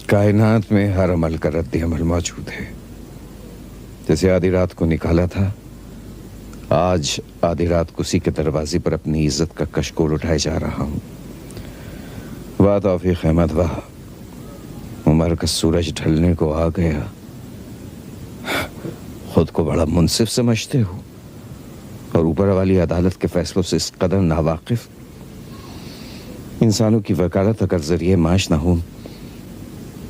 कायनात में हर अमल का रद्द अमल मौजूद है। जैसे आधी रात को निकाला था, आज आधी रात को उसी के दरवाजे पर अपनी इज्जत का कशकोल उठाए जा रहा हूं। वाह तौफीक अहमद वाह, उमर का सूरज ढलने को आ गया। खुद को बड़ा मुंसिफ समझते हो और ऊपर वाली अदालत के फैसलों से इस कदर नावाकिफ। इंसानों की वकालत अगर जरिए माश ना हो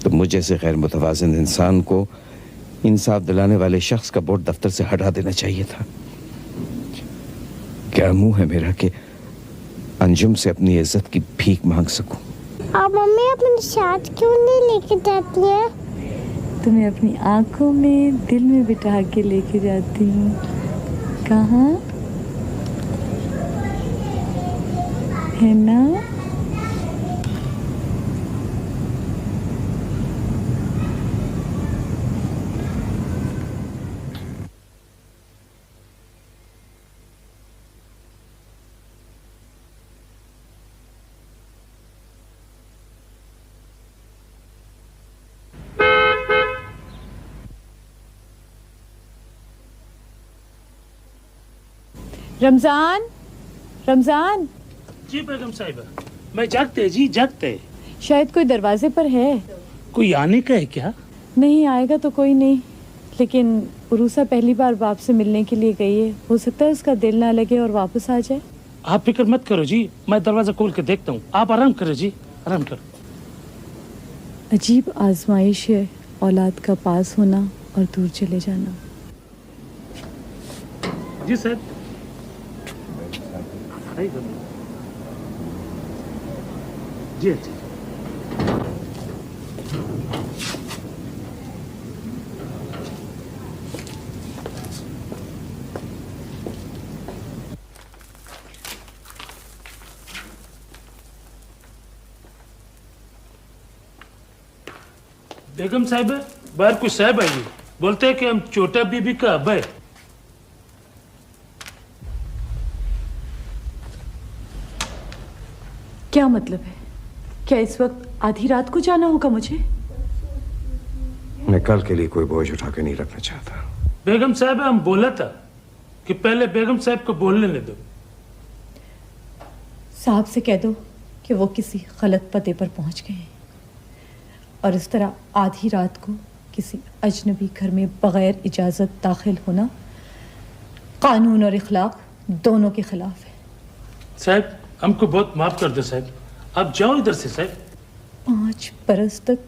तो मुझ जैसे गैर मुतवाज़िन इंसान को इंसाफ दिलाने वाले शख्स का बोर्ड दफ्तर से हटा देना चाहिए था। क्या मुंह है मेरा कि अंजुम से अपनी इज्जत की भीख मांग सकूं। अब मम्मी अपने साथ क्यों नहीं लेके जाती है? तुम्हें अपनी आंखों में दिल में बिठा के लेके जाती हूँ। कहाँ है ना? रमजान, रमजान। जी बेगम साहिबा, मैं जागते जी जागते। शायद कोई दरवाजे पर है। कोई आने का है क्या? नहीं आएगा तो कोई नहीं, लेकिन उरूसा पहली बार बाप से मिलने के लिए गई है। हो सकता है उसका दिल ना लगे और वापस आ जाए। आप फिक्र मत करो जी, मैं दरवाजा खोल के देखता हूँ। आप आराम करो जी, आराम करो। अजीब आजमाइश है औलाद का पास होना और दूर चले जाना। जी साहब। जी जी। बेगम साहब, बाहर कुछ साहब आई बोलते हैं कि हम छोटा बीबी का अब है। क्या मतलब है? क्या इस वक्त आधी रात को जाना होगा मुझे? मैं कल के लिए कोई बोझ उठा के नहीं रखना चाहता। बेगम साहब, हम बोला था कि पहले बेगम साहब को बोलने दो। साहब से कह दो कि वो किसी गलत पते पर पहुंच गए हैं और इस तरह आधी रात को किसी अजनबी घर में बगैर इजाजत दाखिल होना कानून और इखलाक दोनों के खिलाफ है। साहब, हमको बहुत माफ कर दो साहब, आप जाओ इधर से साहब। 5 बरस तक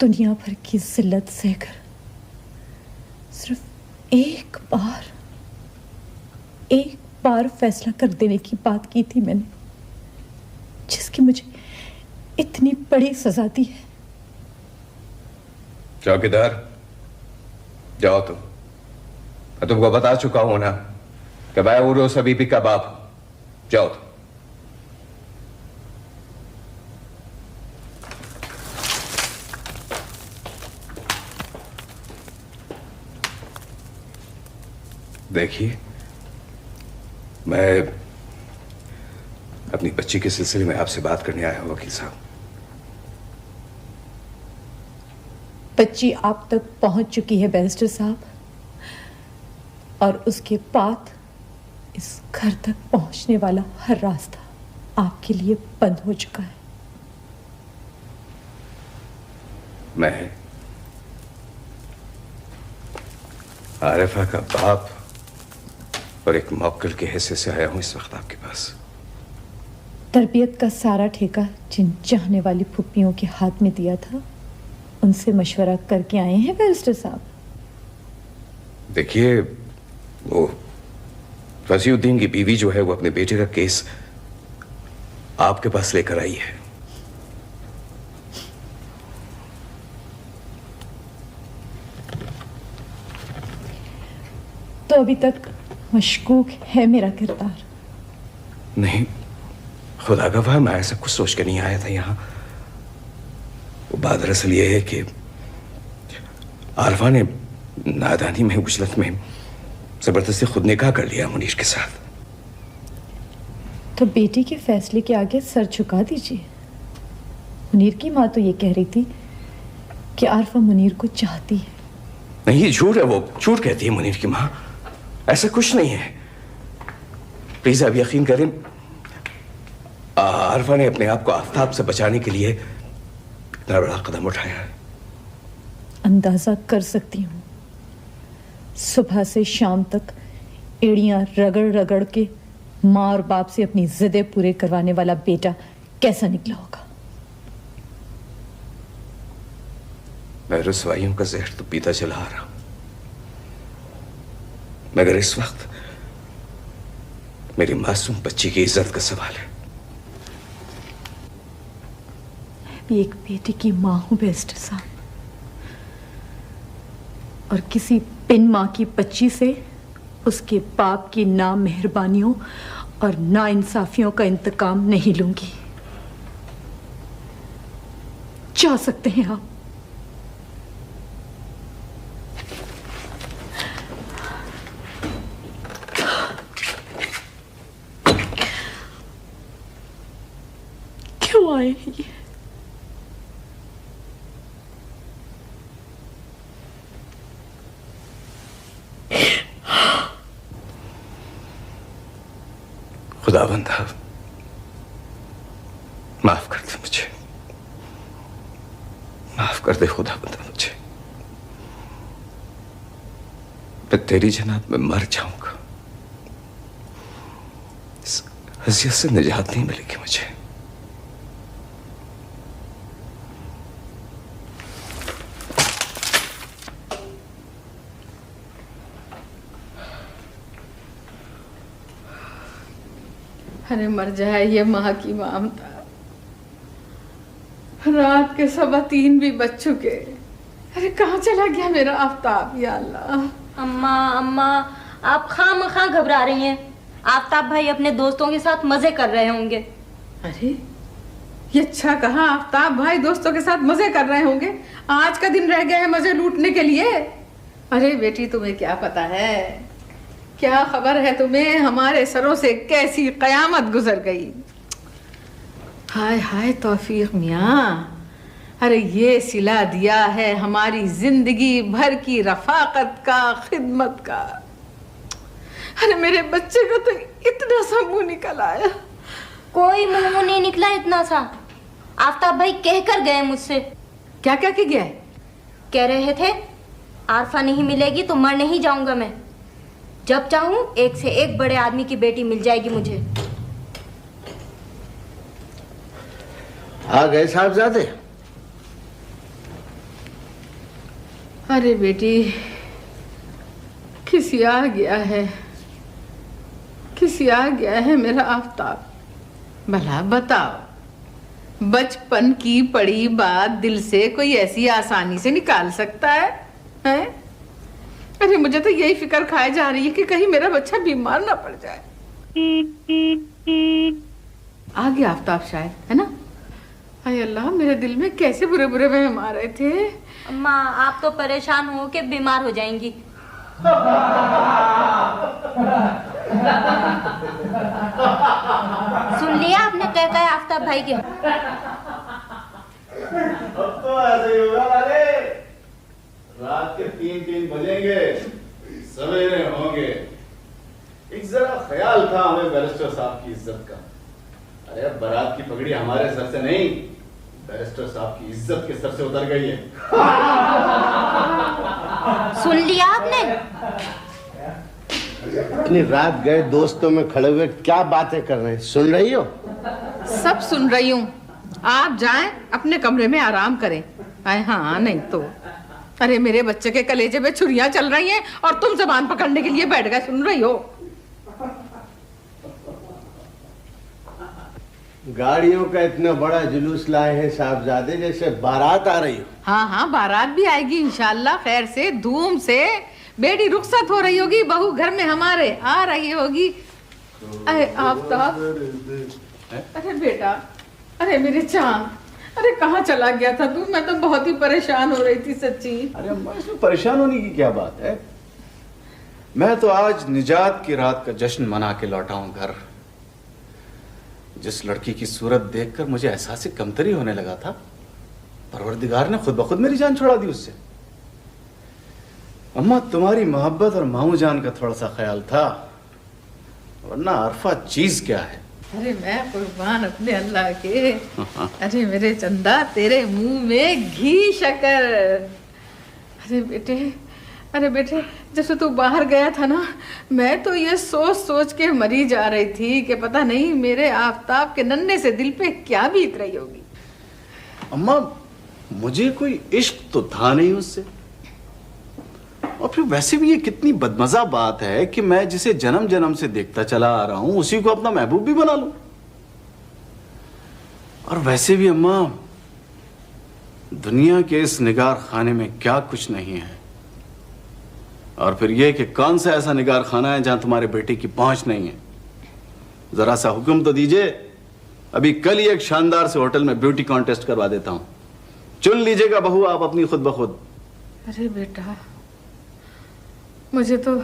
दुनिया भर की जिल्लत सहकर सिर्फ एक बार फैसला कर देने की बात की थी मैंने, जिसकी मुझे इतनी बड़ी सजा दी है। चौकीदार, जाओ तुम। मैं तुमको बता चुका हूं ना कि मैं उरूसा बीबी का बाप हूं। जाओ तुम। देखिए, मैं अपनी बच्ची के सिलसिले में आपसे बात करने आया हूं वकील साहब। बच्ची आप तक पहुंच चुकी है बैरिस्टर साहब, और उसके बाद इस घर तक पहुंचने वाला हर रास्ता आपके लिए बंद हो चुका है। मैं आरिफा का बाप और एक मौक्किल के हिस्से से आया हूं इस वक्त आपके पास। तरबियत का सारा ठेका जिन चाहने वाली फुप्पियों के हाथ में दिया था, उनसे मशवरा करके आए हैं बैरिस्टर साहब। देखिए, वो वसीउद्दीन की बीवी जो है वो अपने बेटे का केस आपके पास लेकर आई है। तो अभी तक मशकूक है मेरा किरदार? नहीं, खुदा गवाह, मैं ऐसा कुछ सोच के नहीं आया था यहाँ। वो बात दरअसल ये है कि आरफा ने नादानी में, उजलत में जबरदस्ती खुद निकाह कर लिया मुनीर के साथ। तो बेटी के फैसले के आगे सर झुका दीजिए। मुनीर की माँ तो ये कह रही थी कि आरफा मुनीर को चाहती है। नहीं, ये झूठ है, वो झूठ कहती है मुनीर की माँ। ऐसा कुछ नहीं है। प्लीज आप यकीन करें, आरफा ने अपने आप को आफताब से बचाने के लिए इतना बड़ा कदम उठाया है। अंदाजा कर सकती हूँ, सुबह से शाम तक एड़ियां रगड़ रगड़ के माँ और बाप से अपनी जिद्दें पूरे करवाने वाला बेटा कैसा निकला होगा। मैं रुसवाइयों का जहर तो पीता चला आ रहा हूं, मगर इस वक्त मेरी मासूम बच्ची की इज्जत का सवाल है। मैं भी एक बेटे की माँ हूं बैरिस्टर साहब, और किसी बिन माँ की बच्ची से उसके बाप की ना मेहरबानियों और ना इंसाफियों का इंतकाम नहीं लूंगी। जा सकते हैं आप। क्यों आए हैं ये? खुदावंद माफ कर दे मुझे, माफ कर दे खुदावंद मुझे। मैं तेरी जनाब में मर जाऊंगा, इस अज़ियत से निजात नहीं मिलेगी मुझे। अरे मर जाए ये माँ की ममता। रात के 3:15 भी बज चुके। अरे कहाँ चला गया मेरा आफ्ताब, या अल्लाह। अम्मा अम्मा, आप खामखा घबरा रही हैं। आफ्ताब भाई अपने दोस्तों के साथ मजे कर रहे होंगे। अरे ये अच्छा कहा, आफ्ताब भाई दोस्तों के साथ मजे कर रहे होंगे। आज का दिन रह गया है मजे लूटने के लिए। अरे बेटी तुम्हें क्या पता है, क्या खबर है तुम्हें, हमारे सरों से कैसी कयामत गुजर गई। हाय हाय तौफीक मियाँ, अरे ये सिला दिया है हमारी जिंदगी भर की रफाकत का, खिदमत का। अरे मेरे बच्चे का तो इतना सा मुंह निकल आया। कोई मुंह नहीं निकला इतना सा। आफ्ताब भाई कह कर गए मुझसे। क्या क्या कह गया? कह रहे थे आरफा नहीं मिलेगी तो मर नहीं जाऊंगा मैं। जब चाहूं एक से एक बड़े आदमी की बेटी मिल जाएगी मुझे। आ गए साहबजादे? अरे बेटी खिसिया गया है, खिसिया गया है मेरा आफ्ताब। भला बताओ, बचपन की पड़ी बात दिल से कोई ऐसी आसानी से निकाल सकता है, हैं? अरे मुझे तो यही फिक्र खाए जा रही है कि कहीं मेरा बच्चा बीमार ना पड़ जाए। आ गया आफ्ताब शायद, है ना? हाय अल्लाह, मेरे दिल में कैसे बुरे बुरे वहम आ रहे थे। अम्मा आप तो परेशान हो के बीमार हो जाएंगी। सुन लिया आपने क्या कहा आफ्ताब भाई के? अब तो ऐसे ही होगा वाले। रात के 3 बजेंगे, सवेरे होंगे। एक जरा ख्याल था हमें बैरिस्टर साहब की इज्जत का। अरे बारात की पगड़ी हमारे सर से नहीं, बैरिस्टर साहब की इज्जत के सर से उतर गई है। सुन लिया आपने? इतनी रात गए दोस्तों में खड़े हुए क्या बातें कर रहे हैं, सुन रही हो? सब सुन रही हूँ। आप जाएं अपने कमरे में आराम करें। आए हाँ, नहीं तो अरे मेरे बच्चे के कलेजे में छुरियां चल रही हैं और तुम जबान पकड़ने के लिए बैठ गए। सुन रही हो? गाड़ियों का इतना बड़ा जुलूस लाए हैं साहबजादे, जैसे बारात आ रही हो। हाँ हाँ, बारात भी आएगी इंशाल्लाह, खैर से, धूम से। बेटी रुखसत हो रही होगी, बहू घर में हमारे आ रही होगी। अरे आफ्ताब, अरे बेटा, अरे मेरे चांद, अरे कहाँ चला गया था तू? मैं तो बहुत ही परेशान हो रही थी सच्ची। अरे अम्मा, इसमें परेशान होने की क्या बात है? मैं तो आज निजात की रात का जश्न मना के लौटा हूं घर। जिस लड़की की सूरत देखकर मुझे एहसास कमतरी होने लगा था, परवरदिगार ने खुद ब खुद मेरी जान छुड़ा दी उससे। अम्मा तुम्हारी मोहब्बत और मामू जान का थोड़ा सा ख्याल था, वरना अरफा चीज क्या है। अरे मैं कुर्बान अपने अल्लाह के। अरे मेरे चंदा, तेरे मुंह में घी शक्कर। अरे बेटे जैसे तू बाहर गया था ना, मैं तो ये सोच सोच के मरी जा रही थी कि पता नहीं मेरे आफताब के नन्हे से दिल पे क्या बीत रही होगी। अम्मा मुझे कोई इश्क तो था नहीं उससे, और फिर वैसे भी ये कितनी बदमजा बात है कि मैं जिसे जन्म जन्म से देखता चला आ रहा हूं उसी को अपना महबूब भी बना लूं। और वैसे भी अम्मा दुनिया के इस निगार खाने में क्या कुछ नहीं है, और फिर यह कि कौन सा ऐसा निगार खाना है जहां तुम्हारे बेटे की पहुंच नहीं है। जरा सा हुक्म तो दीजिए, अभी कल ही एक शानदार से होटल में ब्यूटी कॉन्टेस्ट करवा देता हूं, चुन लीजिएगा बहू आप अपनी खुद ब खुद। अरे बेटा मुझे तो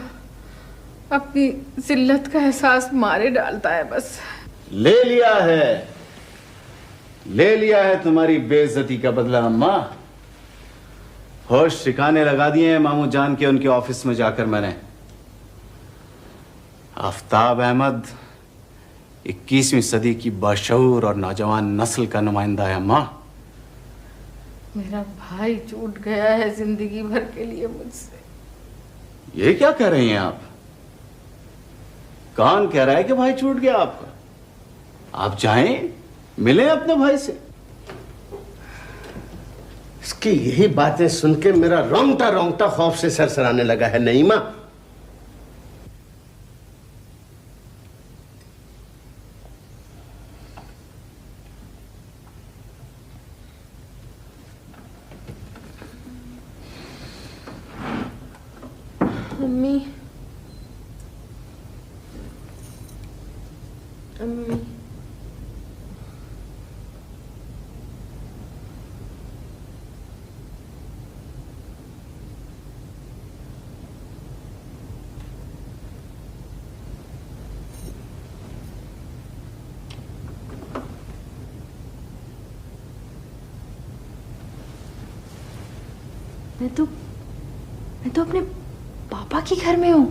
अपनी जिल्लत का एहसास मारे डालता है बस। ले लिया है तुम्हारी बेइज्जती का बदला अम्मा। होश ठिकाने लगा दिए हैं मामू जान के उनके ऑफिस में जाकर मैंने। आफ्ताब अहमद 21वीं सदी की बाशऊर और नौजवान नस्ल का नुमाइंदा है अम्मा। मेरा भाई छूट गया है जिंदगी भर के लिए मुझसे। ये क्या कह रही हैं आप? कौन कह रहा है कि भाई छूट गया आपका? आप जाएं मिलें अपने भाई से। इसकी यही बातें सुन के मेरा रोंगटा खौफ से सरसराने लगा है नईमा। अम्मी अम्मी मैं तो अपने पापा के घर में हूँ।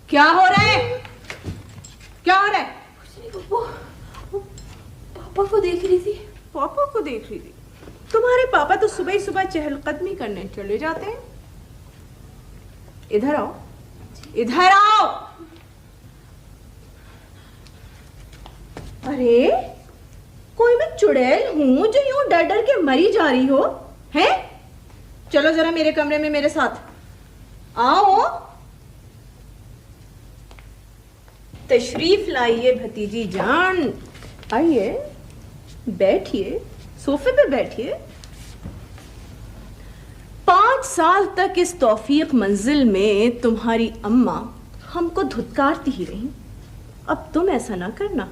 क्या हो रहा है? क्या हो रहा है? पापा को देख रही थी। पापा को देख रही थी? तुम्हारे पापा तो सुबह ही सुबह चहलकदमी करने चले जाते हैं। इधर आओ, इधर आओ। अरे कोई मैं चुड़ैल हूं जो यूं डर डर के मरी जा रही हो? हैं? चलो जरा मेरे कमरे में मेरे साथ आओ। तशरीफ लाइए भतीजी जान, आइए बैठिए, सोफे पे बैठिए। 5 साल तक इस तौफीक मंजिल में तुम्हारी अम्मा हमको धुतकारती ही रही, अब तुम ऐसा ना करना।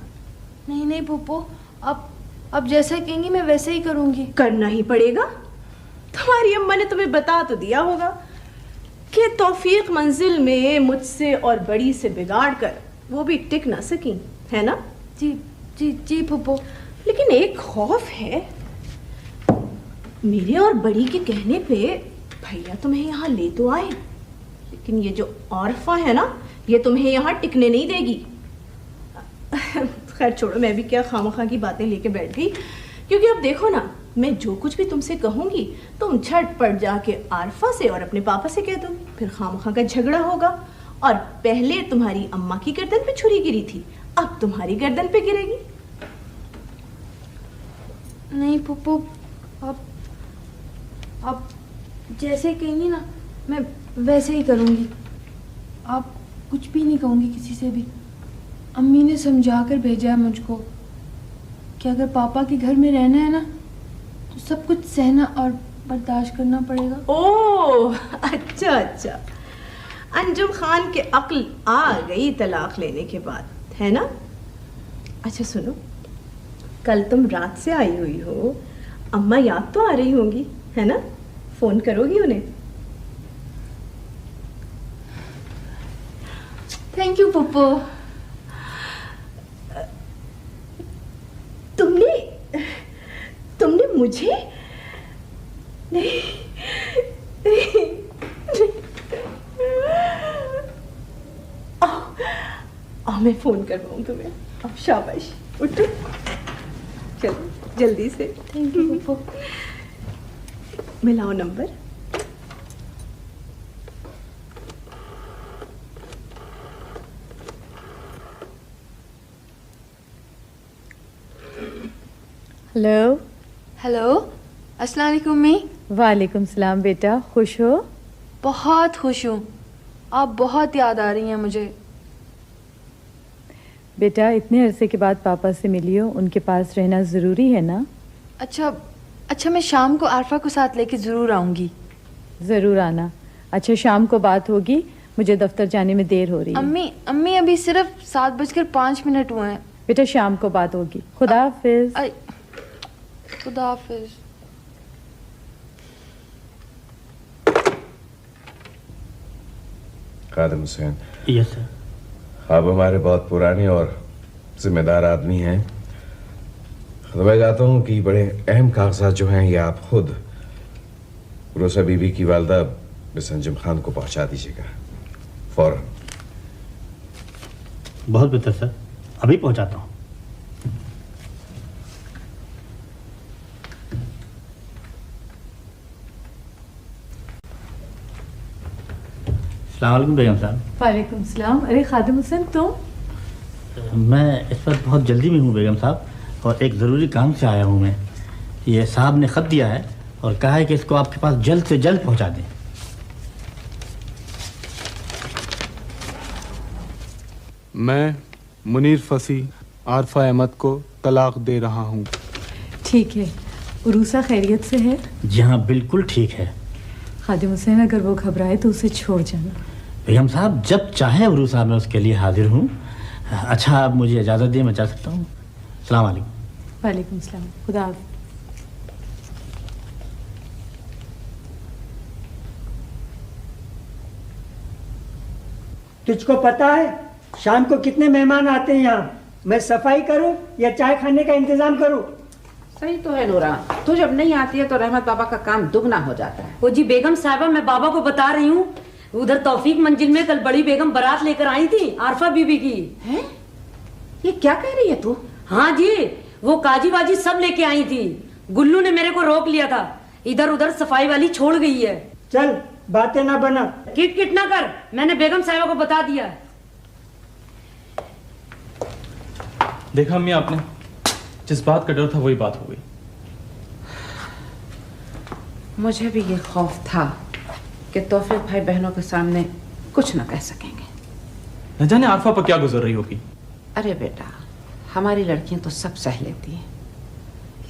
नहीं नहीं पुप्पो, अब जैसा कहेंगी मैं वैसे ही करूंगी। करना ही पड़ेगा। तुम्हारी अम्मा ने तुम्हें बता तो दिया होगा कि तौफीक मंजिल में मुझसे और बड़ी से बिगाड़ कर वो भी टिक ना सकी, है ना? जी जी जी पुप्पो। लेकिन एक खौफ है, मेरे और बड़ी के कहने पे भैया तुम्हें यहाँ ले तो आए, लेकिन ये जो आरफा है ना, ये तुम्हें यहाँ टिकने नहीं देगी। खैर छोड़ो, मैं भी क्या खामखा की बातें लेके बैठ गई, क्योंकि अब देखो ना, मैं जो कुछ भी तुमसे कहूंगी तुम झटपट जाके आरफा से और अपने पापा से कह दो, फिर खामखा का झगड़ा होगा। और पहले तुम्हारी अम्मा की गर्दन पे छुरी गिरी थी, अब तुम्हारी गर्दन पे गिरेगी। नहीं पुप्पो, अब जैसे कहेंगी ना मैं वैसे ही करूंगी। आप कुछ भी नहीं कहूंगी किसी से भी। अम्मी ने समझा कर भेजा है मुझको कि अगर पापा के घर में रहना है ना तो सब कुछ सहना और बर्दाश्त करना पड़ेगा। ओह अच्छा अच्छा, अंजुम खान के अक्ल आ गई तलाक लेने के बाद, है ना? अच्छा सुनो, कल तुम रात से आई हुई हो, अम्मा याद तो आ रही होंगी, है ना? फोन करोगी उन्हें? Thank you Pappu. तुमने मुझे नहीं, मैं फोन करवाऊँ तुम्हें। अब शाबाश, उठो, चलो जल्दी से। Thank you Pappu. मिलाओ नंबर। हेलो। हेलो, अस्सलाम वालेकुम अम्मी। वालेकुम सलाम बेटा, खुश हो? बहुत खुश हूँ, आप बहुत याद आ रही हैं मुझे। बेटा इतने अरसे के बाद पापा से मिली हो, उनके पास रहना ज़रूरी है ना? अच्छा मैं शाम को आरफा को साथ लेके ज़रूर आऊँगी। ज़रूर आना। अच्छा शाम को बात होगी, मुझे दफ्तर जाने में देर हो रही है। अम्मी अभी सिर्फ 7:05 हुए हैं। बेटा शाम को बात होगी। खुदा हाफिज। खुदा हाफिज। खादिम हुसैन। Yes sir. आप हमारे बहुत पुराने और जिम्मेदार आदमी हैं, तो मैं चाहता हूँ कि बड़े अहम कागजात जो हैं ये आप खुद रोसा बीबी की वालदा मिस अंजुम खान को पहुँचा दीजिएगा फौरन। बहुत बेहतर सर, अभी पहुँचाता हूँ। अस्सलाम वालेकुम बेगम साहब। वालेकुम सलाम। अरे खादिम हुसैन तुम? मैं इस वक्त बहुत जल्दी में हूँ बेगम साहब, और एक ज़रूरी काम से आया हूँ मैं। ये साहब ने ख़त दिया है और कहा है कि इसको आपके पास जल्द से जल्द पहुँचा दें। मैं मुनीर फसी आरफा अहमद को तलाक दे रहा हूँ। ठीक है। उरूसा खैरियत से है? जी हाँ बिल्कुल ठीक है। खादिम हुसैन अगर वो घबराए तो उसे छोड़ जाना। बेगम साहब जब चाहे उरूसा मैं उसके लिए हाजिर हूँ। अच्छा आप मुझे इजाज़त दें, मैं जा सकता हूँ? अस्सलाम वालेकुम। वालेकुम सलाम। खुदा हाफिज। तुझको पता है शाम को कितने मेहमान आते हैं यहाँ? मैं सफाई करूँ या चाय खाने का इंतजाम करूँ? सही तो है नूरा, तू जब नहीं आती है तो रहमत बाबा का काम दुगना हो जाता है। वो जी बेगम साहबा, मैं बाबा को बता रही हूँ, उधर तौफीक मंजिल में कल बड़ी बेगम बारात लेकर आई थी आरफा बीबी की। है? ये क्या कह रही है तू? हाँ जी, वो काजी बाजी सब लेके आई थी। गुल्लू ने मेरे को रोक लिया था, इधर उधर सफाई वाली छोड़ गई है। चल बातें ना बना। किट किट ना कर, मैंने बेगम साहबा को बता दिया। देखा अम्मी आपने, जिस बात का डर था वही बात हो गई। मुझे भी ये खौफ था कि तौफीक भाई बहनों के सामने कुछ न कह सकेंगे। न जाने आरफा पर क्या गुजर रही होगी। अरे बेटा, हमारी लड़कियां तो सब सह लेती हैं,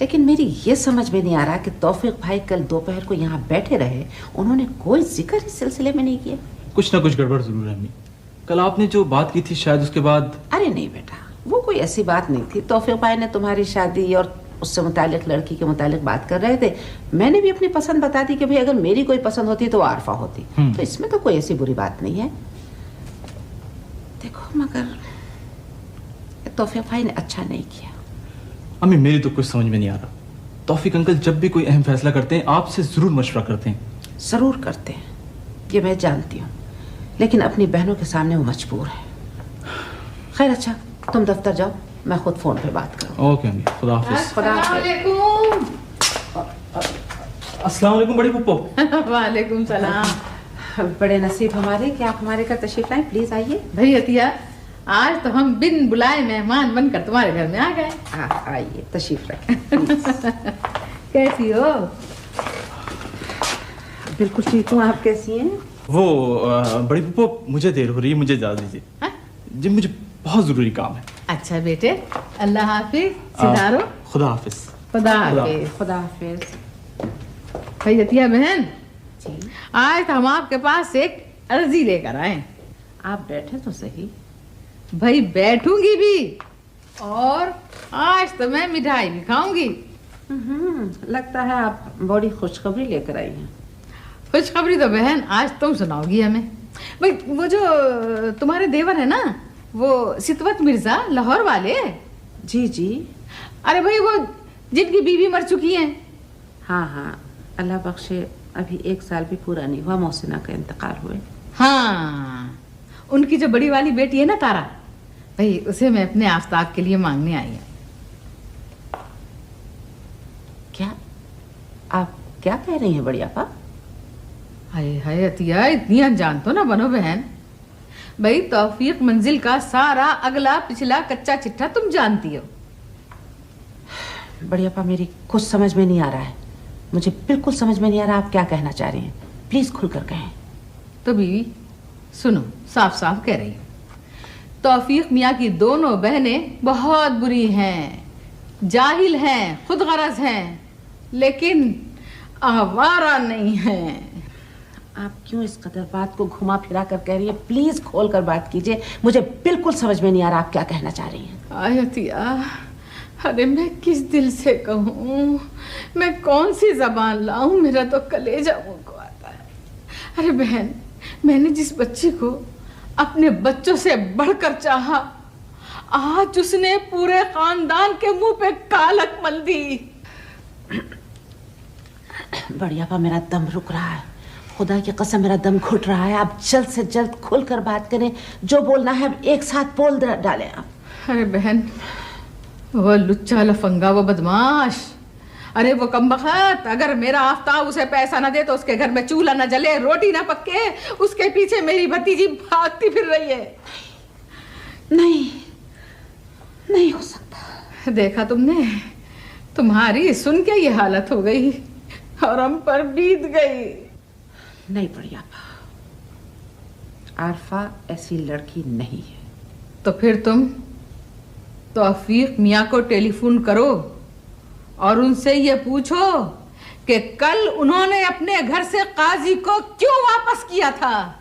लेकिन मेरी ये समझ में नहीं आ रहा कि तौफीक भाई कल दोपहर को यहाँ बैठे रहे, उन्होंने कोई जिक्र इस सिलसिले में नहीं किया। कुछ ना कुछ गड़बड़ जरूर है अम्मी। कल आपने जो बात की थी शायद उसके बाद। अरे नहीं बेटा, वो कोई ऐसी बात नहीं थी। तौफीक भाई ने तुम्हारी शादी और उससे मुतालिक लड़की के मुतालिक बात कर रहे थे। मैंने भी अपनी पसंद बता दी कि भाई अगर मेरी कोई पसंद होती तो आरफा होती, तो इसमें तो कोई ऐसी बुरी बात नहीं है। देखो मगर तौफीक भाई ने अच्छा नहीं किया। अम्मी मेरी तो कुछ समझ में नहीं आ रहा। तौफीक अंकल जब भी कोई अहम फैसला करते हैं आपसे जरूर मशवरा करते हैं। जरूर करते हैं, ये मैं जानती हूँ, लेकिन अपनी बहनों के सामने वो मजबूर है। खैर अच्छा, तुम दफ्तर जाओ, मैं खुद फोन पे बात करूँ। ओके अम्मी, खुदा हाफिज। खुदा हाफिज। अस्सलाम वालेकुम बड़ी पप्पो। वालेकुम सलाम। बड़े नसीब हमारे कि आप हमारे घर तशरीफ लाए। प्लीज आइए। भाई अतिया, आज तो हम बिन बुलाए मेहमान बनकर तुम्हारे घर में आ गए। आइए तशरीफ रखें। कैसी हो? बिल्कुल ठीक हूँ, आप कैसी हैं? वो बड़ी पप्पो मुझे देर हो रही है, मुझे इजाजत दीजिए जी, मुझे बहुत जरूरी काम है। अच्छा बेटे, अल्लाह हाफिज। सिधारो। खुदा हाफिज। खुदा हाफिज। खुदा हाफिज। भाई अतिया बहन, आज तो हम आपके पास एक अर्जी लेकर आए। आप बैठे तो सही। भाई बैठूंगी भी, और आज तो मैं मिठाई भी खाऊंगी। लगता है आप बड़ी खुशखबरी लेकर आई हैं। खुशखबरी तो बहन आज तुम सुनाओगी हमें। भाई वो जो तुम्हारे देवर है ना, वो सितवत मिर्जा लाहौर वाले। जी जी। अरे भाई वो जिनकी बीवी मर चुकी है। हाँ हाँ, अल्लाह बख्शे, अभी 1 साल भी पूरा नहीं हुआ मोहसिना का इंतकाल हुए। हाँ, उनकी जो बड़ी वाली बेटी है ना तारा, भाई उसे मैं अपने आफ्ताब के लिए मांगने आई हूँ। क्या आप क्या कह रही हैं बड़ी आपा? हाय हाय अतिया, इतनी अनजान तो ना बनो बहन। भाई तौफीक मंजिल का सारा अगला पिछला कच्चा चिट्ठा तुम जानती हो। बड़ी आपा, मेरी कुछ समझ में नहीं आ रहा है, मुझे बिल्कुल समझ में नहीं आ रहा आप क्या कहना चाह रही हैं। प्लीज खुलकर कहें। तो बीवी सुनो, साफ साफ कह रही हूँ, तौफीक मियाँ की दोनों बहनें बहुत बुरी हैं, जाहिल हैं, खुद गरज हैं, लेकिन आवारा नहीं हैं। आप क्यों इस कदर बात को घुमा फिरा कर कह रही है? प्लीज खोल कर बात कीजिए, मुझे बिल्कुल समझ में नहीं आ रहा आप क्या कहना चाह रही हैं। आयतिया, अरे मैं किस दिल से कहूँ, मैं कौन सी जबान लाऊं, मेरा तो कलेजा मुंह को आता है। अरे बहन, मैंने जिस बच्ची को अपने बच्चों से बढ़कर चाहा, आज उसने पूरे खानदान के मुंह पे कालक मल दी। बढ़िया पा, मेरा दम रुक रहा है, खुदा की कसम मेरा दम घुट रहा है। आप जल्द से जल्द खुलकर बात करें, जो बोलना है एक साथ बोल डालें आप। अरे बहन, वो लुच्चा लफंगा, वो बदमाश, अरे वो कमबख्त, अगर मेरा आफ्ताब उसे पैसा न दे तो उसके घर में चूल्हा न जले, रोटी न पके, उसके पीछे मेरी भतीजी भागती फिर रही है। नहीं, नहीं हो सकता। देखा तुमने, तुम्हारी सुन के ये हालत हो गई और हम पर बीत गई। नहीं बढ़िया, आरफा ऐसी लड़की नहीं है। तो फिर तुम तौफीक मियाँ को टेलीफोन करो और उनसे ये पूछो कि कल उन्होंने अपने घर से काजी को क्यों वापस किया था।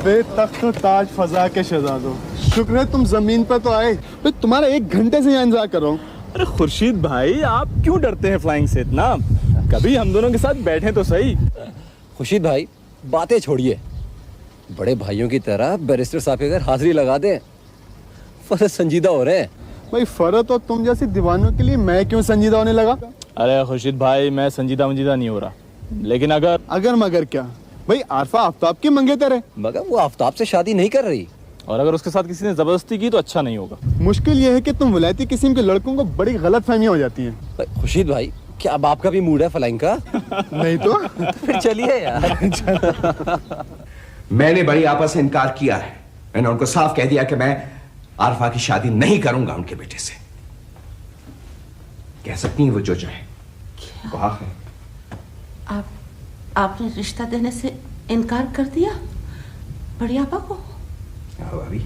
बेतख्त ताज फजा के शहजादो, शुक्र है तुम जमीन पर तो आए। मैं तुम्हारा 1 घंटे से यहाँ इंतजार कर रहा हूँ। अरे खुर्शीद भाई, आप क्यों डरते हैं फ्लाइंग से इतना? कभी हम दोनों के साथ बैठे तो सही। खुर्शीद भाई, बातें छोड़िए, बड़े भाइयों की तरह बैरिस्टर साहब के घर हाजिरी लगा दें, फर्ज संजीदा हो रहे हैं। भाई फर्ज तो तुम जैसे दीवानों के लिए मैं क्यों संजीदा होने लगा? अरे खुर्शीद भाई, मैं संजीदा नहीं हो रहा, लेकिन अगर मगर क्या भाई, आरफा आफ्ताब के मंगेतर है, मगर वो आफ्ताब से शादी नहीं कर रही, और अगर उसके साथ किसी ने जबरदस्ती की तो अच्छा नहीं होगा। मुश्किल ये है कि तुम वलायती किस्म के लड़कों को बड़ी गलत फहमियां हो जाती हैं। खुर्शीद भाई, क्या अब आपका भी मूड है फ्लाइंग का? नहीं तो फिर चलिए यार। मैंने बड़ी आपा से इनकार किया है। मैंने उनको साफ कह दिया कि मैं आरफा की शादी नहीं करूंगा उनके बेटे से। कह सकती हैं वो जो चाहे। कहा है। आपने रिश्ता देने से इनकार कर दिया बड़ी आपा को? भाभी,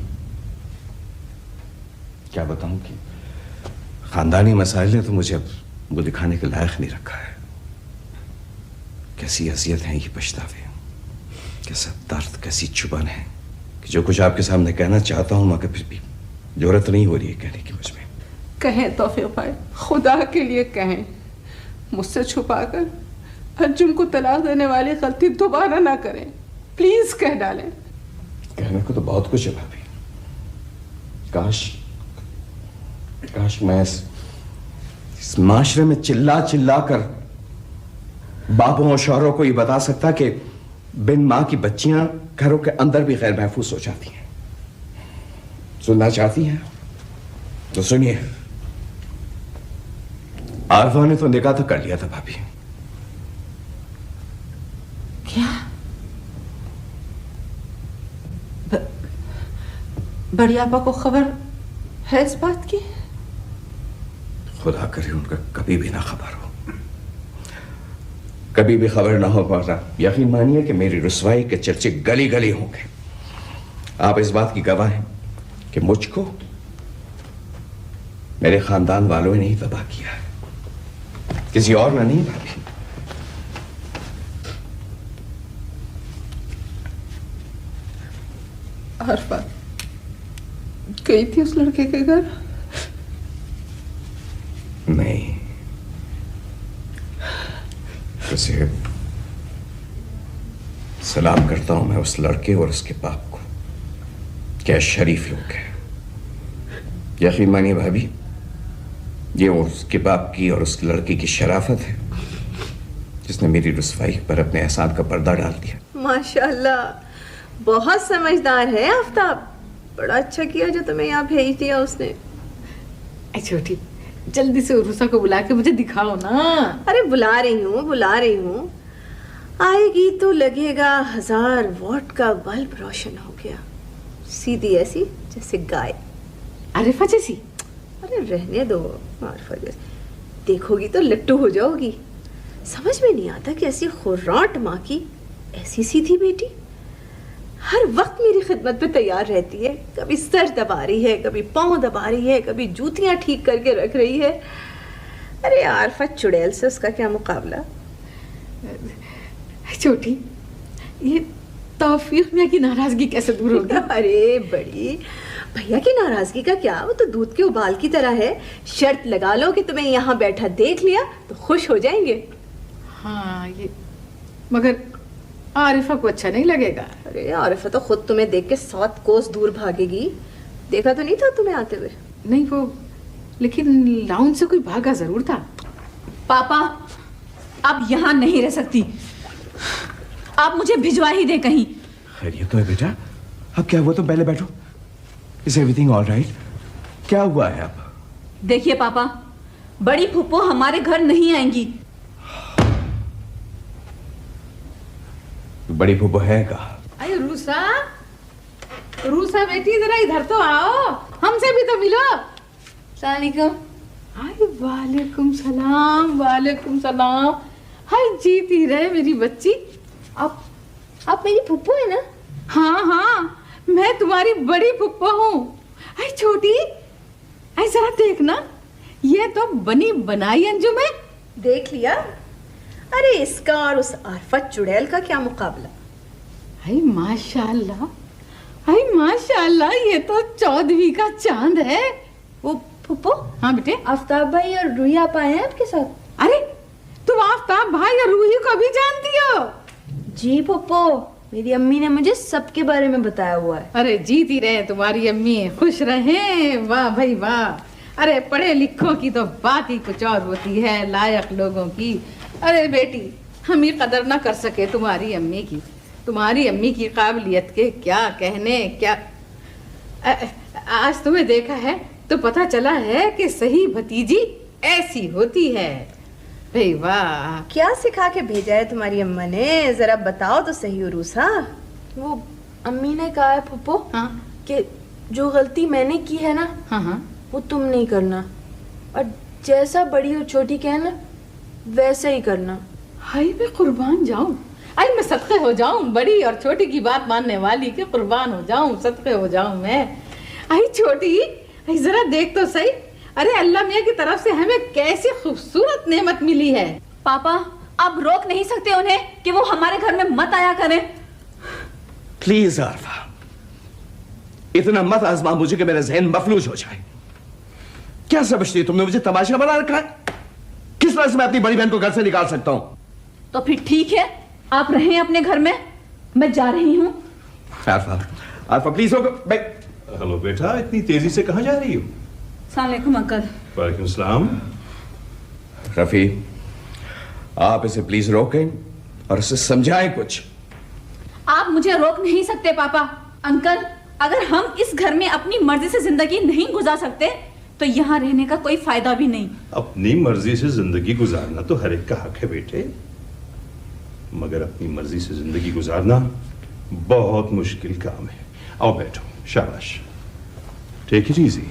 क्या बताऊं कि खानदानी मसाइल ने तो मुझे अब वो दिखाने के लायक नहीं रखा है। कैसी अजियत है ये पछतावे, कैसा दर्द, कैसी चुभन है कि जो कुछ आपके सामने कहना चाहता हूं मगर फिर भी जरूरत नहीं हो रही है कहने की मुझ में। कहें तौफीक भाई, खुदा के लिए कहें, मुझसे छुपाकर अर्जुन को तलाक देने वाली गलती दोबारा ना करें, प्लीज कह डालें। कहने को तो बहुत कुछ है भाभी। काश मैं इस माशरे में चिल्ला चिल्ला कर बापों और शौहरों को ये बता सकता कि बिन माँ की बच्चियां घरों के अंदर भी गैर महफूज हो जाती हैं। सुनना चाहती हैं तो सुनिए। आरफा ने तो निकाह तो कर लिया था भाभी, बड़ी आपा को खबर है इस बात की? खुदा करे उनका कभी भी ना खबर हो, कभी भी खबर ना हो पाता। यकीन मानिए कि मेरी रुसवाई के चर्चे गली गली होंगे। आप इस बात की गवाह हैं कि मुझको मेरे खानदान वालों ने ही तबाह किया है, किसी और ने नहीं भाभी। आरफा गई थी उस लड़के के घर? नहीं, उसे सलाम करता हूं मैं उस लड़के और उसके बाप को। क्या शरीफ लोग हैं। यकीन मानिए भाभी, ये उसके बाप की और उस लड़के की शराफत है जिसने मेरी रुसवाई पर अपने एहसान का पर्दा डाल दिया। माशाल्लाह, बहुत समझदार है आफ्ताब। बड़ा अच्छा किया जो तुम्हें यहाँ भेज दिया उसने। छोटी, जल्दी से उर्वसा को बुला के मुझे दिखाओ ना। अरे बुला रही हूँ। आएगी तो लगेगा 1000 वॉट का बल्ब रोशन हो गया, सीधी ऐसी जैसे गाय। आरिफा जैसी? अरे रहने दो, आरिफा जैसी देखोगी तो लट्टू हो जाओगी। समझ में नहीं आता कि ऐसी खुर्राट माँ की ऐसी सीधी बेटी हर वक्त मेरी खिदमत पे तैयार रहती है। कभी सर दबा रही है, कभी पाँव दबा रही है, कभी जूतियां ठीक करके रख रही है। अरे आरफा चुड़ैल से उसका क्या मुकाबला। छोटी, ये तौफीक मियां की नाराजगी कैसे दूर होगी? अरे बड़ी भैया की नाराजगी का क्या, वो तो दूध के उबाल की तरह है। शर्त लगा लो कि तुम्हें यहाँ बैठा देख लिया तो खुश हो जाएंगे। हाँ, ये मगर आरिफा को अच्छा नहीं लगेगा। अरे आरिफा तो खुद तुम्हें देख के 7 कोस दूर भागेगी। देखा तो नहीं था तुम्हें आते हुए? नहीं, वो लेकिन लाउंज से कोई भागा जरूर था। पापा, आप यहाँ नहीं रह सकती, आप मुझे भिजवा ही दे कहीं। खैरियत तो है बेटा? अब क्या हुआ, तुम पहले बैठो। Is everything all right? क्या हुआ है अब? देखिए पापा, बड़ी फूफो हमारे घर नहीं आएंगी। बड़ी फूफो है कहा? अरे रूसा बेटी, जरा इधर तो आओ, हमसे भी तो मिलो। वालेकुम सलाम। वालेकुम सलाम। हाय, जीती रहे मेरी बच्ची। आप मेरी फुप्पो है ना? हाँ, मैं तुम्हारी बड़ी फुप्पो हूँ। हाय छोटी, हाय जरा देखना, ये तो बनी बनाई अंजुम है। देख लिया? अरे इसका और उस आरफा चुड़ैल का क्या मुकाबला। हाय माशाल्लाह, हाय माशाल्लाह, ये तो 14वीं का चांद है। वो फुप्पो? हाँ बेटे। आफ्ताब भाई और रूही आप आए हैं आपके साथ? अरे तुम आफ्ताब भाई और रूही को भी जानती हो? जी फुप्पो, मेरी अम्मी ने मुझे सबके बारे में बताया हुआ है। अरे जीती रहे तुम्हारी अम्मी, खुश रहे। वाह भाई वाह। अरे पढ़े लिखों की तो बात ही कुछ और होती है, लायक लोगों की। अरे बेटी, हम ही कदर ना कर सके तुम्हारी अम्मी की। तुम्हारी अम्मी की काबिलियत के क्या कहने। क्या आज तुम्हें देखा है तो पता चला है कि सही भतीजी ऐसी होती है। भाई वाह, क्या सिखा के भेजा है तुम्हारी अम्मा ने, जरा बताओ तो सही उरूसा। वो अम्मी ने कहा है फुप्पो, हाँ, कि जो गलती मैंने की है ना, हाँ, वो तुम नहीं करना, और जैसा बड़ी और छोटी कहे ना वैसे ही करना। हाय मैं कुर्बान जाऊं, आई मैं सदके हो जाऊं, बड़ी और छोटी की बात मानने वाली के कुर्बान हो जाऊं, सदके हो जाऊं मैं। आई छोटी, आई जरा देख तो सही, अरे अल्लाह मियाँ की तरफ से हमें कैसी खूबसूरत नेमत मिली है। पापा, आप रोक नहीं सकते उन्हें कि वो हमारे घर में मत आया करें। प्लीज आरफा, इतना मत आजमा मुझे कि मेरा जहन मफलूज हो जाए। क्या समझती है तुमने मुझे तमाशा बना रखा है? किस तरह से मैं अपनी बड़ी बहन को घर से निकाल सकता हूं? तो फिर ठीक है, आप रहें अपने घर में, मैं जा रही हूँ। आरफा प्लीज हो। हेलो बेटा, इतनी तेजी से कहाँ जा रही हो? अस्सलाम वालेकुम अंकल। वालेकुम सलाम। रफी, आप इसे प्लीज रोकें और इसे समझाएं कुछ। आप मुझे रोक नहीं सकते पापा। अंकल, अगर हम इस घर में अपनी मर्जी से जिंदगी नहीं गुजार सकते तो यहाँ रहने का कोई फायदा भी नहीं। अपनी मर्जी से जिंदगी गुजारना तो हर एक का हक है बेटे, मगर अपनी मर्जी से जिंदगी गुजारना बहुत मुश्किल काम है। आओ बैठो, शाबाश। Take it easy.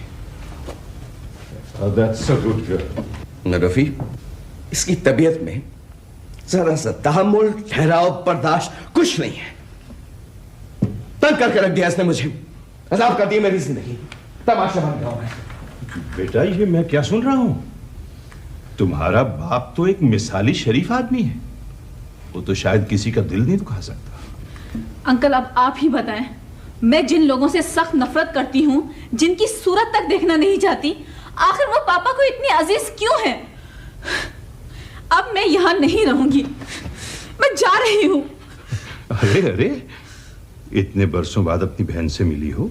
That's a good girl. Rafi, इसकी तबीयत में जरा सा तहम्मुल, ठहराव, बर्दाश्त कुछ नहीं है। तंग करके रख दिया इसने मुझे, अजाब कर दी मेरी जिंदगी, तमाशा बन गया मैं। बेटा ये मैं क्या सुन रहा हूं? तुम्हारा बाप तो एक मिसाली शरीफ आदमी है, वो तो शायद किसी का दिल नहीं दुखा सकता। अंकल अब आप ही बताएं, मैं जिन लोगों से सख्त नफरत करती हूँ, जिनकी सूरत तक देखना नहीं चाहती, आखिर वो पापा को इतनी अजीज क्यों है? अब मैं यहाँ नहीं रहूंगी, मैं जा रही हूँ। अरे अरे, इतने बरसों बाद अपनी बहन से मिली हो,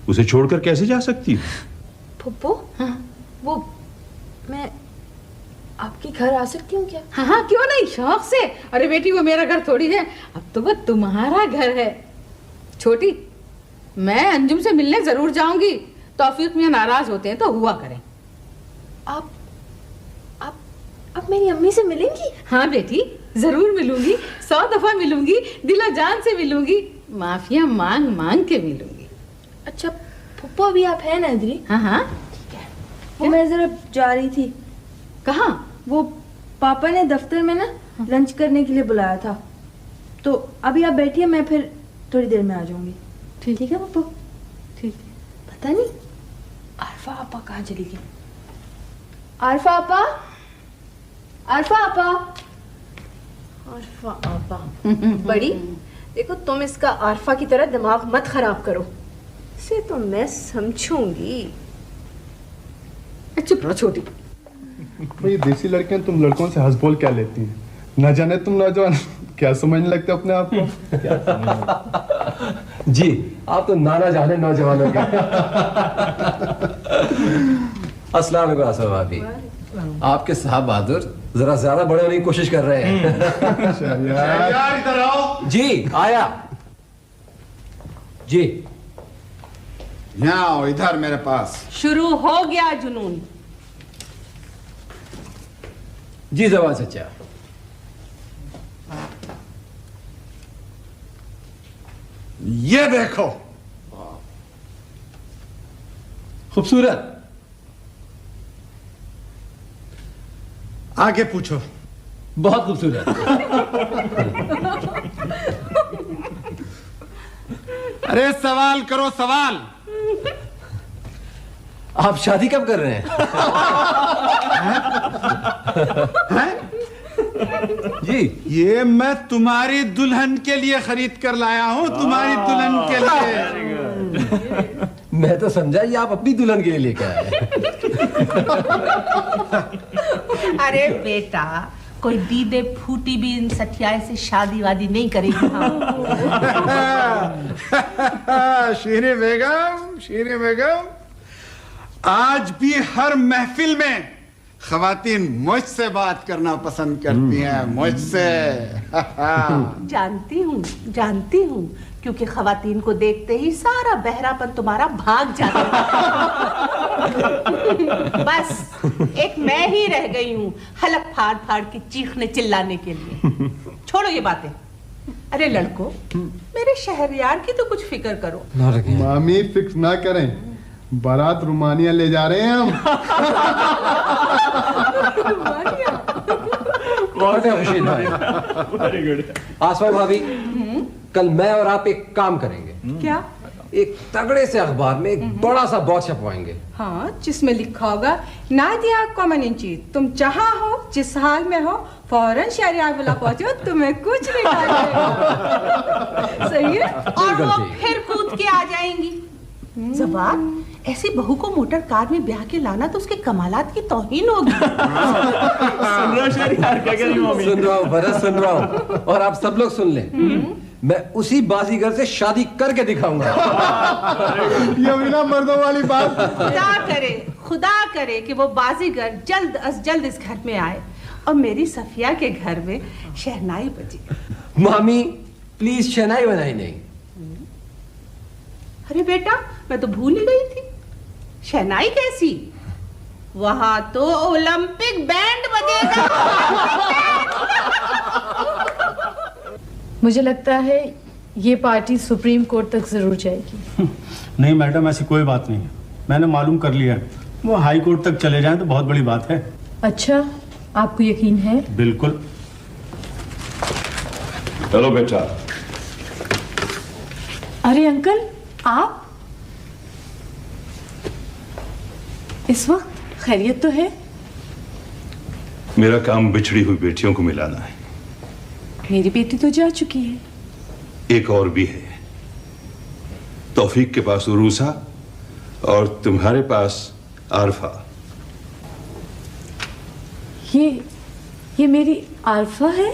उसे छोड़कर कैसे जा सकती हो? पप्पू, वो मैं आपके घर आ सकती हूँ क्या? हाँ हाँ, क्यों नहीं, शौक से। अरे बेटी, वो मेरा घर थोड़ी है, अब तो वो तुम्हारा घर है। छोटी, मैं अंजुम से मिलने जरूर जाऊंगी, तौफीक मियां नाराज होते हैं तो हुआ करें। आप मेरी अम्मी से मिलेंगी? हाँ बेटी, जरूर मिलूंगी, 100 दफा मिलूंगी, दिलो जान से मिलूंगी, माफिया मांग मांग के मिलूंगी। अच्छा पप्पू, अभी आप हैं ना इधर? हाँ हाँ, ठीक है। वो मैं जरा जा रही थी। कहाँ? वो पापा ने दफ्तर में ना लंच करने के लिए बुलाया था, तो अभी आप बैठिए, मैं फिर थोड़ी देर में आ जाऊंगी। ठीक है पप्पू? ठीक। पता नहीं आरफा आपा कहाँ चली गई। आरफा आपा, आरफा आपा, आरफा आपा। बड़ी देखो, तुम इसका आरफा की तरह दिमाग मत खराब करो, इसे तो मैं समझूंगी। चुप रहो छोटी। ये देसी लड़कियां तुम लड़कों से हंस बोल क्या लेती हैं? न जाने तुम नौजवान क्या समझने लगते अपने आप को। जी, आप तो नाना जाने नौजवानों के। अस्सलाम वालेकुम आसफ भाभी। आपके साहब बहादुर जरा ज्यादा बड़े होने की कोशिश कर रहे हैं। इधर आओ। जी आया। जी यहाँ आओ, इधर मेरे पास। शुरू हो गया जुनून। जी जवान सच्चा। ये देखो, खूबसूरत। आगे पूछो। बहुत खूबसूरत। अरे सवाल करो, सवाल। आप शादी कब कर रहे हैं? जी, ये मैं तुम्हारी दुल्हन के लिए खरीद कर लाया हूँ, तुम्हारी दुल्हन के लिए। मैं तो समझा ये आप अपनी दुल्हन के लिए लेकर आए। अरे बेटा, कोई दीदे फूटी भी इन सठियाए से शादी वादी नहीं करेगी। शीरी बेगम, शीरी बेगम, आज भी हर महफिल में खवातीन मुझसे बात करना पसंद करती हैं, मुझसे। जानती हूँ, क्योंकि खवातीन को देखते ही सारा बहरापन तुम्हारा भाग जाता है। बस एक मैं ही रह गई हूँ हलक फाड़ फाड़ के चीखने चिल्लाने के लिए। छोड़ो ये बातें। अरे लड़कों, मेरे शहरयार की तो कुछ फिक्र करो। मामी फिक्स ना करें, बारात रोमानिया ले जा रहे हैं हम। बहुत है खुशी भाई। Very good. आसमा भाभी, कल मैं और आप एक काम करेंगे। क्या? एक तगड़े से अखबार में एक बड़ा सा बहुत छपवाएंगे। हाँ, जिसमें लिखा होगा, नादिया कॉमनची, तुम जहाँ हो, जिस हाल में हो, फौरन शहरयार वाला पहुंचो, तुम्हें कुछ नहीं करना। सही है? और वो फिर कूद के आ जाएंगी। जबान, ऐसी बहू को मोटर कार में ब्याह के लाना तो उसके कमालात की तौहीन होगी। सुन रहा हूँ भरत, सुन रहा हूँ, और आप सब लोग सुन लें। मैं उसी बाजीगर से शादी करके दिखाऊंगा। ये बिना मर्दों वाली बात। खुदा करे कि वो बाजीगर जल्द अज जल्द इस घर में आए और मेरी सफिया के घर में शहनाई बजे। मामी प्लीज शहनाई बनाई नहीं। अरे बेटा, मैं तो भूल ही गई थी। शहनाई कैसी? वहां तो ओलंपिक बैंड बजेगा। मुझे लगता है ये पार्टी सुप्रीम कोर्ट तक जरूर जाएगी। नहीं मैडम, ऐसी कोई बात नहीं है, मैंने मालूम कर लिया है। वो हाई कोर्ट तक चले जाएं तो बहुत बड़ी बात है। अच्छा, आपको यकीन है? बिल्कुल। चलो बेटा। अरे अंकल, आप इस वक्त खैरियत तो है? मेरा काम बिछड़ी हुई बेटियों को मिलाना है। मेरी बेटी तो जा चुकी है। एक और भी है। तौफीक के पास उरूसा और तुम्हारे पास आरफा। ये मेरी आरफा है?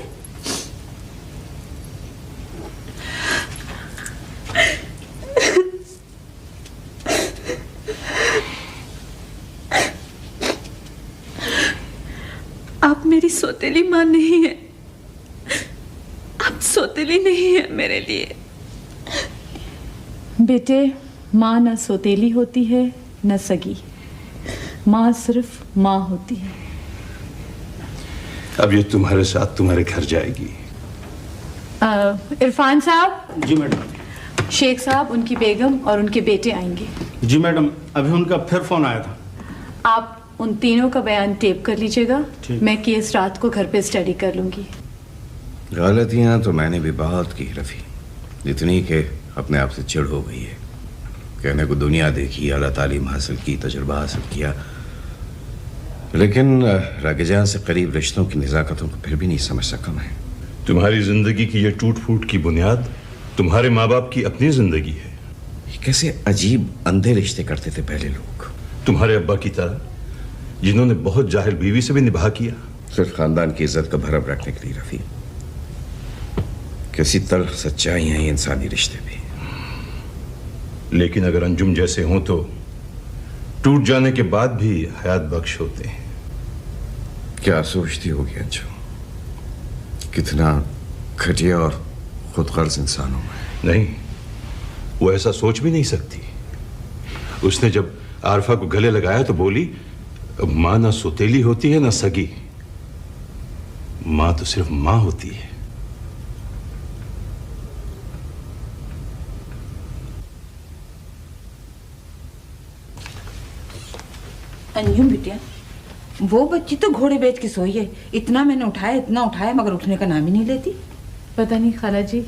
आप मेरी सौतेली माँ नहीं है, आप सौतेली नहीं है मेरे लिए। बेटे, माँ न सौतेली होती है न सगी, माँ सिर्फ माँ होती है। अब ये तुम्हारे साथ तुम्हारे घर जाएगी। इरफान साहब। जी मैडम। शेख साहब, उनकी बेगम और उनके बेटे आएंगे। जी मैडम, अभी उनका फिर फोन आया था। आप उन तीनों का बयान टेप कर लीजिएगा। मैं केस रात को घर पे स्टडी कर लूंगी। गलतियां तो मैंने भी बहुत की रफी, इतनी के अपने आप से चिढ़ हो गई है। कहने को दुनिया देखी, आला तालीम हासिल की, तजुर्बा हासिल किया, लेकिन रागजान से करीब रिश्तों की नज़ाकतों को फिर भी नहीं समझ सका मैं। तुम्हारी जिंदगी की ये टूट फूट की बुनियाद तुम्हारे माँ बाप की अपनी जिंदगी है। कैसे अजीब अंधे रिश्ते करते थे पहले लोग। तुम्हारे अब्बा की तरह, जिन्होंने बहुत जाहिल बीवी से भी निभा किया, सिर्फ खानदान की इज्जत का भरम रखने के लिए। रफी, कैसी तल्ख सच्चाई है इंसानी रिश्ते भी। लेकिन अगर अंजुम जैसे हों तो टूट जाने के बाद भी हयात बख्श होते हैं। क्या सोचती होगी अंजुम, कितना घटिया और खुदगर्ज इंसान हूं मैं। नहीं, वो ऐसा सोच भी नहीं सकती। उसने जब आरफा को गले लगाया तो बोली, माँ ना सौतेली होती है ना सगी, माँ तो सिर्फ माँ होती है। अंजुम बिटिया, वो बच्ची तो घोड़े बेच के सोई है। इतना मैंने उठाया, इतना उठाया, मगर उठने का नाम ही नहीं लेती। पता नहीं खाला जी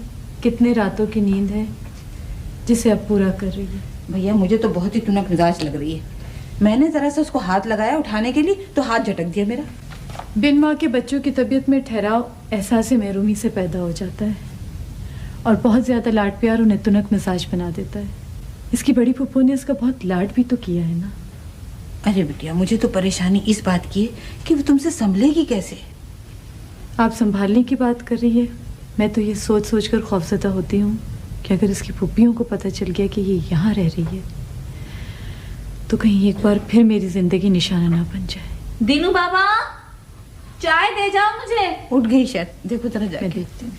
कितने रातों की नींद है जिसे अब पूरा कर रही है। भैया, मुझे तो बहुत ही तुनक मिजाज लग रही है। मैंने जरा सा उसको हाथ लगाया उठाने के लिए तो हाथ झटक दिया मेरा। बिन माँ के बच्चों की तबीयत में ठहराव एहसास महरूमी से पैदा हो जाता है और बहुत ज्यादा लाड प्यार उन्हें तुनक मिजाज बना देता है। इसकी बड़ी फूफो ने इसका बहुत लाड भी तो किया है ना। अरे बिटिया, मुझे तो परेशानी इस बात की है कि वो तुमसे संभलेगी कैसे। आप संभालने की बात कर रही है, मैं तो ये सोच सोच कर खौफजदा होती हूँ कि अगर इसकी फूफियों को पता चल गया कि ये यहाँ रह रही है तो कहीं एक बार फिर मेरी जिंदगी निशाना ना बन जाए। दीनू बाबा, चाय दे जाओ मुझे। उठ गई शायद, देखो जरा जाके। मैं देखती हूँ।